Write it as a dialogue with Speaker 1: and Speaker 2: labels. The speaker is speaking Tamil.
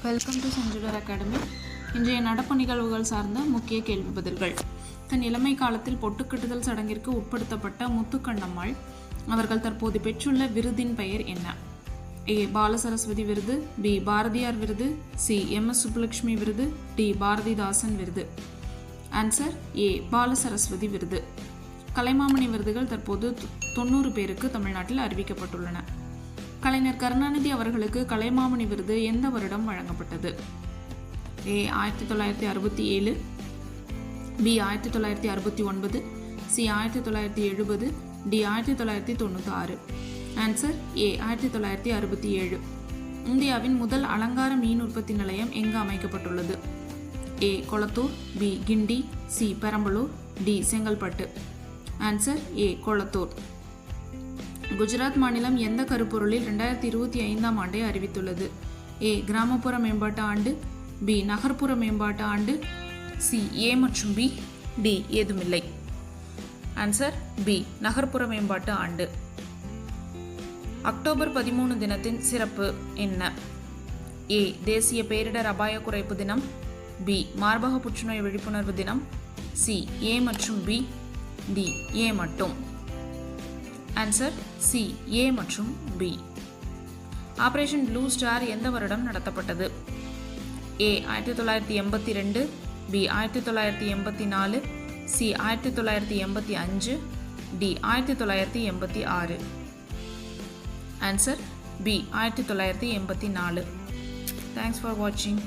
Speaker 1: Welcome to செஞ்சுலர் academy. இன்றைய நடப்பு நிகழ்வுகள் சார்ந்த முக்கிய கேள்வி பதில்கள். தன் இளமை காலத்தில் பொட்டுக்கட்டுதல் சடங்கிற்கு உட்படுத்தப்பட்ட முத்துக்கண்ணம்மாள் அவர்கள் தற்போது பெற்றுள்ள விருதின் பெயர் என்ன? ஏ. பாலசரஸ்வதி விருது, பி. பாரதியார் விருது, சி. எம்.எஸ். சுப்புலட்சுமி விருது, டி. பாரதிதாசன் விருது. Answer A. பாலசரஸ்வதி விருது. கலைமாமணி விருதுகள் தற்போது 90 பேருக்கு தமிழ்நாட்டில் அறிவிக்கப்பட்டுள்ளன. கலைஞர் கருணாநிதி அவர்களுக்கு கலைமாமணி விருது எந்த வருடம் வழங்கப்பட்டது? A. 1967, B. 1969, C. 1970, D. 1996. Answer A. 1967. இந்தியாவின் முதல் அலங்கார மீன் உற்பத்தி நிலையம் எங்கு அமைக்கப்பட்டுள்ளது? A. Kolathur, B. Guindy, C. Perambalur, D. Chengalpattu. Answer A. Kolathur. Gujarat மாநிலம் எந்த கருப்பொருளில் 2025ஆம் ஆண்டை அறிவித்துள்ளது? ஏ. கிராமப்புற மேம்பாட்டு ஆண்டு, பி. நகர்ப்புற மேம்பாட்டு ஆண்டு, சி. ஏ மற்றும் பி, டி ஏதுமில்லை. Answer B. நகர்ப்புற மேம்பாட்டு ஆண்டு. அக்டோபர் 13 தினத்தின் சிறப்பு என்ன? ஏ. தேசிய பேரிடர் அபாய குறைப்பு தினம், பி. மார்பக புற்றுநோய் விழிப்புணர்வு தினம், சி. ஏ மற்றும் பி, டி ஏ மட்டும். Answer C. ஏ மற்றும் பி. ஆபரேஷன் ப்ளூ ஸ்டார் எந்த வருடம் நடத்தப்பட்டது? A. 1982, B. 1984, C. 1985, D. 1986. Answer B. 1984. Thanks for வாட்சிங்.